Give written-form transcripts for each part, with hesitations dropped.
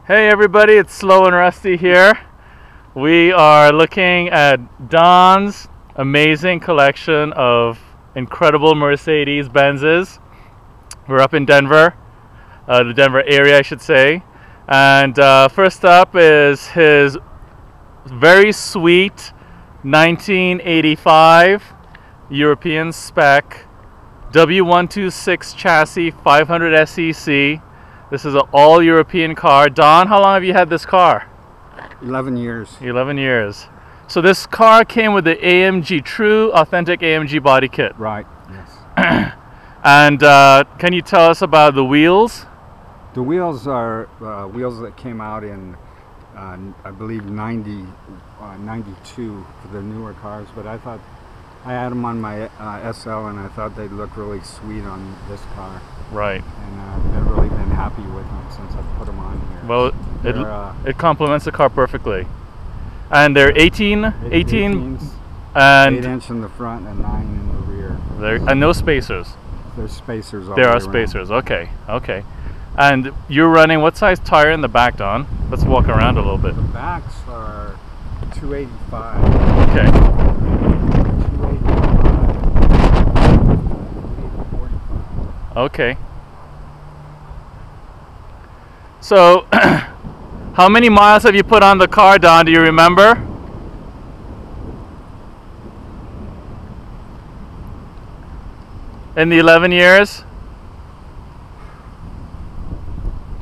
Hey everybody, it's Slow and Rusty here. We are looking at Don's amazing collection of incredible Mercedes Benzes. We're up in Denver, the Denver area I should say. And first up is his very sweet 1985 European spec W126 chassis 500SEC. This is an all-European car. Don, how long have you had this car? 11 years. 11 years. So this car came with the AMG, true, authentic AMG body kit. Right, yes. And can you tell us about the wheels? The wheels are wheels that came out in, I believe, 92 for the newer cars, but I thought I had them on my SL and I thought they'd look really sweet on this car. Right. And I've really been happy with them since I've put them on here. Well, it complements the car perfectly. And they're 18 and 8-inch in the front and 9 in the rear. And no spacers. There's spacers all There are around. spacers. Okay. Okay. And you're running what size tire in the back, Don? Let's walk around a little bit. The backs are 285. Okay. 285. Okay. So, how many miles have you put on the car, Don? Do you remember? In the 11 years?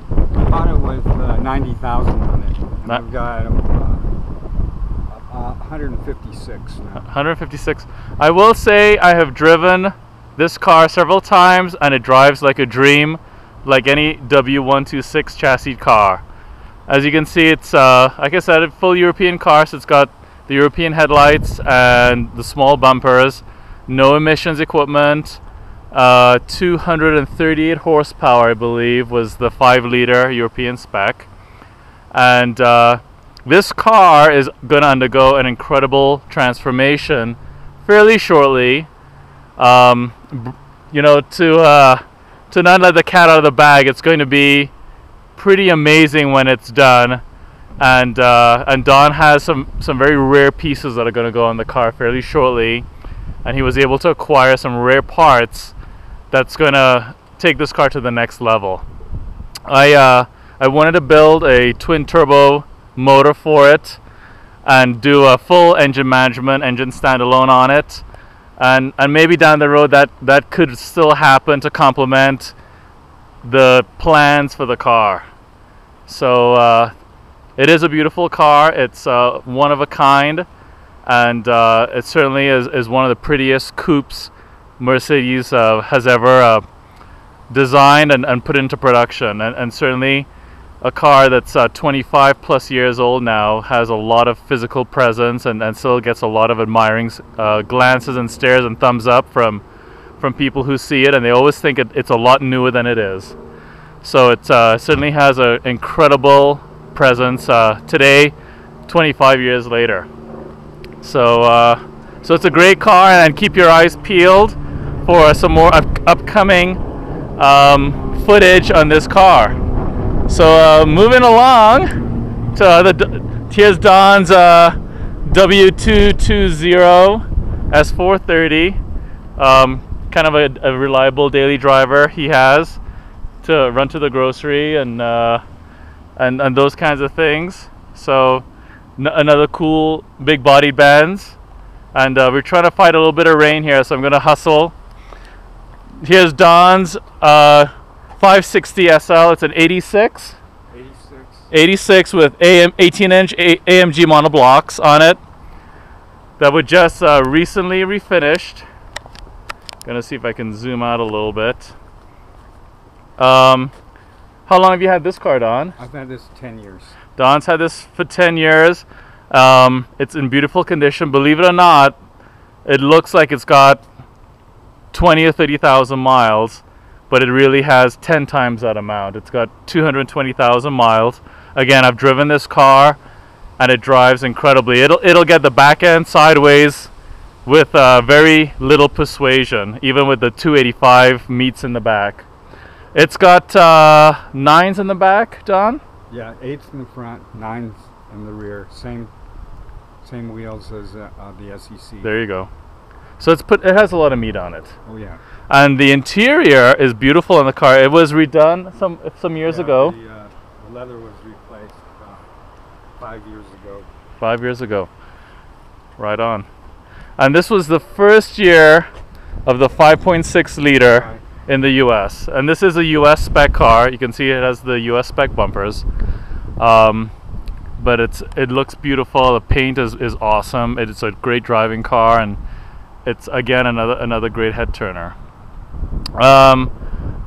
I bought it with 90,000 on it. And I've got 156 now. 156. I will say I have driven this car several times and it drives like a dream, like any W126 chassis car. As you can see, it's like I said, a full European car, so it's got the European headlights and the small bumpers, no emissions equipment, 238 horsepower I believe was the 5-liter European spec. And this car is going to undergo an incredible transformation fairly shortly. You know, to not let the cat out of the bag, it's going to be pretty amazing when it's done. And Don has some very rare pieces that are going to go on the car fairly shortly, and he was able to acquire some rare parts that's going to take this car to the next level. I wanted to build a twin turbo motor for it and do a full engine management, engine standalone on it. And maybe down the road that could still happen to complement the plans for the car. So it is a beautiful car. It's one of a kind, and it certainly is one of the prettiest coupes Mercedes has ever designed and put into production. And certainly a car that's 25 plus years old now has a lot of physical presence and still gets a lot of admiring glances and stares and thumbs up from people who see it, and they always think it's a lot newer than it is. So it certainly has an incredible presence today, 25 years later. So so it's a great car, and keep your eyes peeled for some more upcoming footage on this car. So moving along to here's Don's W220 S430, kind of a reliable daily driver he has to run to the grocery and those kinds of things. So another cool big body Benz, and we're trying to fight a little bit of rain here, so I'm going to hustle. Here's Don's 560SL. It's an 86 with 18-inch AMG monoblocks on it that were just recently refinished. Gonna see if I can zoom out a little bit. How long have you had this car, Don? I've had this 10 years. Don's had this for 10 years. It's in beautiful condition. Believe it or not, it looks like it's got 20 or 30,000 miles. But it really has 10 times that amount. It's got 220,000 miles. Again, I've driven this car and it drives incredibly. It'll get the back end sideways with very little persuasion, even with the 285 meats in the back. It's got 9s in the back, Don? Yeah, 8's in the front, 9's in the rear. Same wheels as the SEC. There you go. So it has a lot of meat on it. Oh yeah. And the interior is beautiful in the car. It was redone some years ago. The leather was replaced 5 years ago. 5 years ago. Right on. And this was the first year of the 5.6 liter in the US. And this is a US spec car. You can see it has the US spec bumpers. But it looks beautiful. The paint is awesome. It's a great driving car, and it's again another great head turner.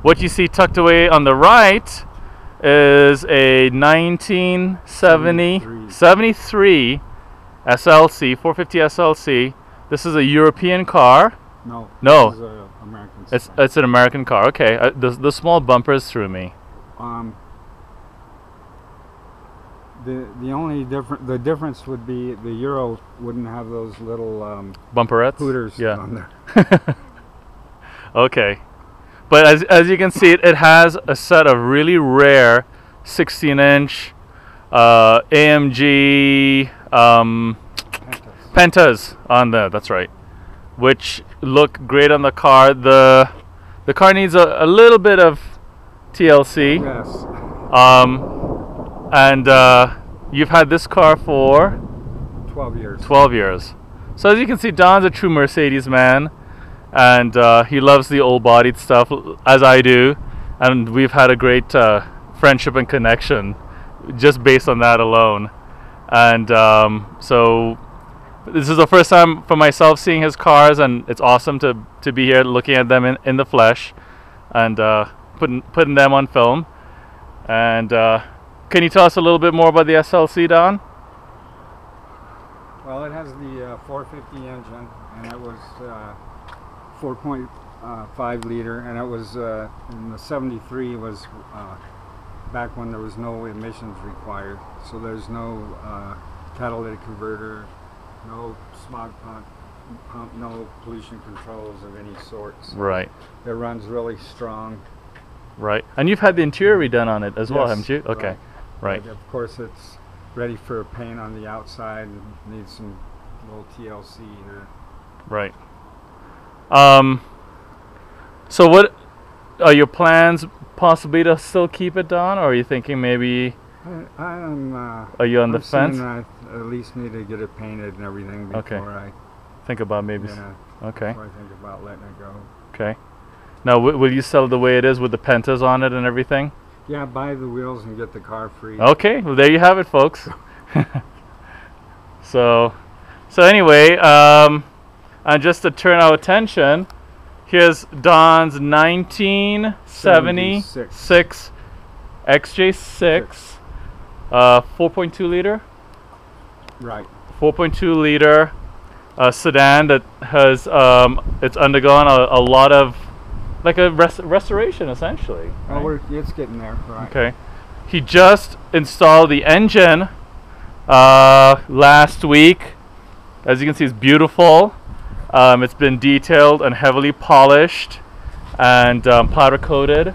What you see tucked away on the right is a 1973 SLC 450 SLC. This is a European car. No. This is American. It's an American car. Okay. The small bumpers threw me. The only difference would be the Euro wouldn't have those little bumperettes, hooters on there. Okay, but as you can see, it has a set of really rare 16-inch AMG Pentas on there. That's right, which look great on the car. The car needs a little bit of TLC. Yes. And you've had this car for 12 years. 12 years. So as you can see, Don's a true Mercedes man, and he loves the old-bodied stuff, as I do. And we've had a great friendship and connection just based on that alone. And so this is the first time for myself seeing his cars, and it's awesome to be here looking at them in the flesh and putting them on film. And can you tell us a little bit more about the SLC, Don? Well, it has the 450 engine, and it was 4.5 liter, and it was in the 73 was back when there was no emissions required. So there's no catalytic converter, no smog pump, no pollution controls of any sorts. Right. It runs really strong. Right. And you've had the interior redone on it as well, haven't you? Okay. Right. Right. Of course, it's ready for paint on the outside and needs some little TLC there. Right. So what are your plans possibly to still keep it, Don, or are you thinking maybe are you on the fence? I at least need to get it painted and everything before I think about maybe. Okay. Before I think about letting it go. Okay. Now, will you sell it the way it is with the Pentas on it and everything? Yeah, buy the wheels and get the car free. Okay, well there you have it, folks. So anyway, and just to turn our attention, here's Don's 1976 XJ6, 4.2 liter. Right. 4.2 liter sedan that has it's undergone a lot of like a restoration, essentially. Right? Oh, it's getting there. Right. Okay. He just installed the engine last week. As you can see, it's beautiful. It's been detailed and heavily polished and powder coated,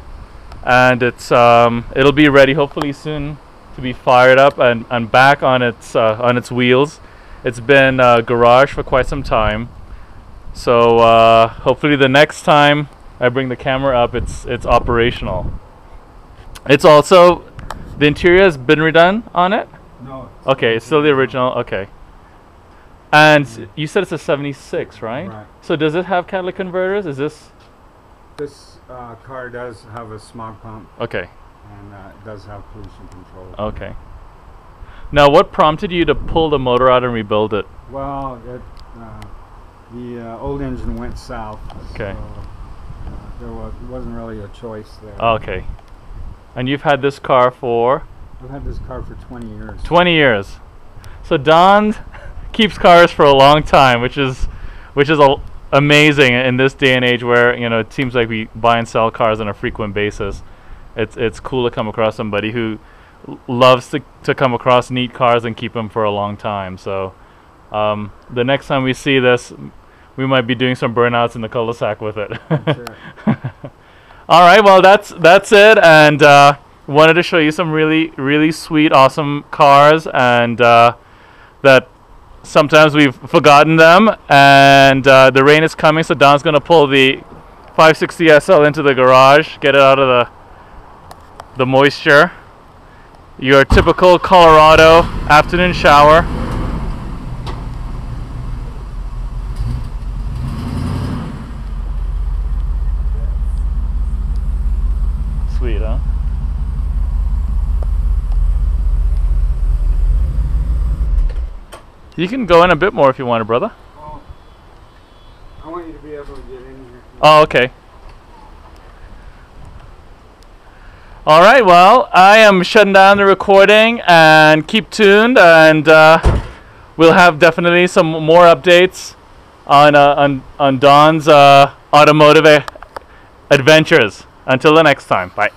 and it'll be ready hopefully soon to be fired up and back on its wheels. It's been garage for quite some time, so hopefully the next time I bring the camera up, it's operational. It's also, the interior has been redone on it? No. Okay, it's still the original. Okay. And you said it's a 76, right? Right. So does it have catalytic converters? Is this? This car does have a smog pump. Okay. And it does have pollution control. Okay. Now, what prompted you to pull the motor out and rebuild it? Well, the old engine went south. Okay. So there wasn't really a choice there. Okay. And you've had this car for? I've had this car for 20 years. 20 years. So Don keeps cars for a long time, which is amazing in this day and age where, you know, it seems like we buy and sell cars on a frequent basis. It's cool to come across somebody who loves to come across neat cars and keep them for a long time. So the next time we see this, we might be doing some burnouts in the cul-de-sac with it. Sure. All right, well that's it, and wanted to show you some really sweet, awesome cars, and that sometimes we've forgotten them. And the rain is coming, so Don's gonna pull the 560SL into the garage, get it out of the moisture. Your typical Colorado afternoon shower. Sweet, huh? You can go in a bit more if you want, brother. Oh, I want you to be able to get in here. Oh, okay. All right, well, I am shutting down the recording, and keep tuned, and we'll have definitely some more updates on Don's automotive adventures. Until the next time, bye.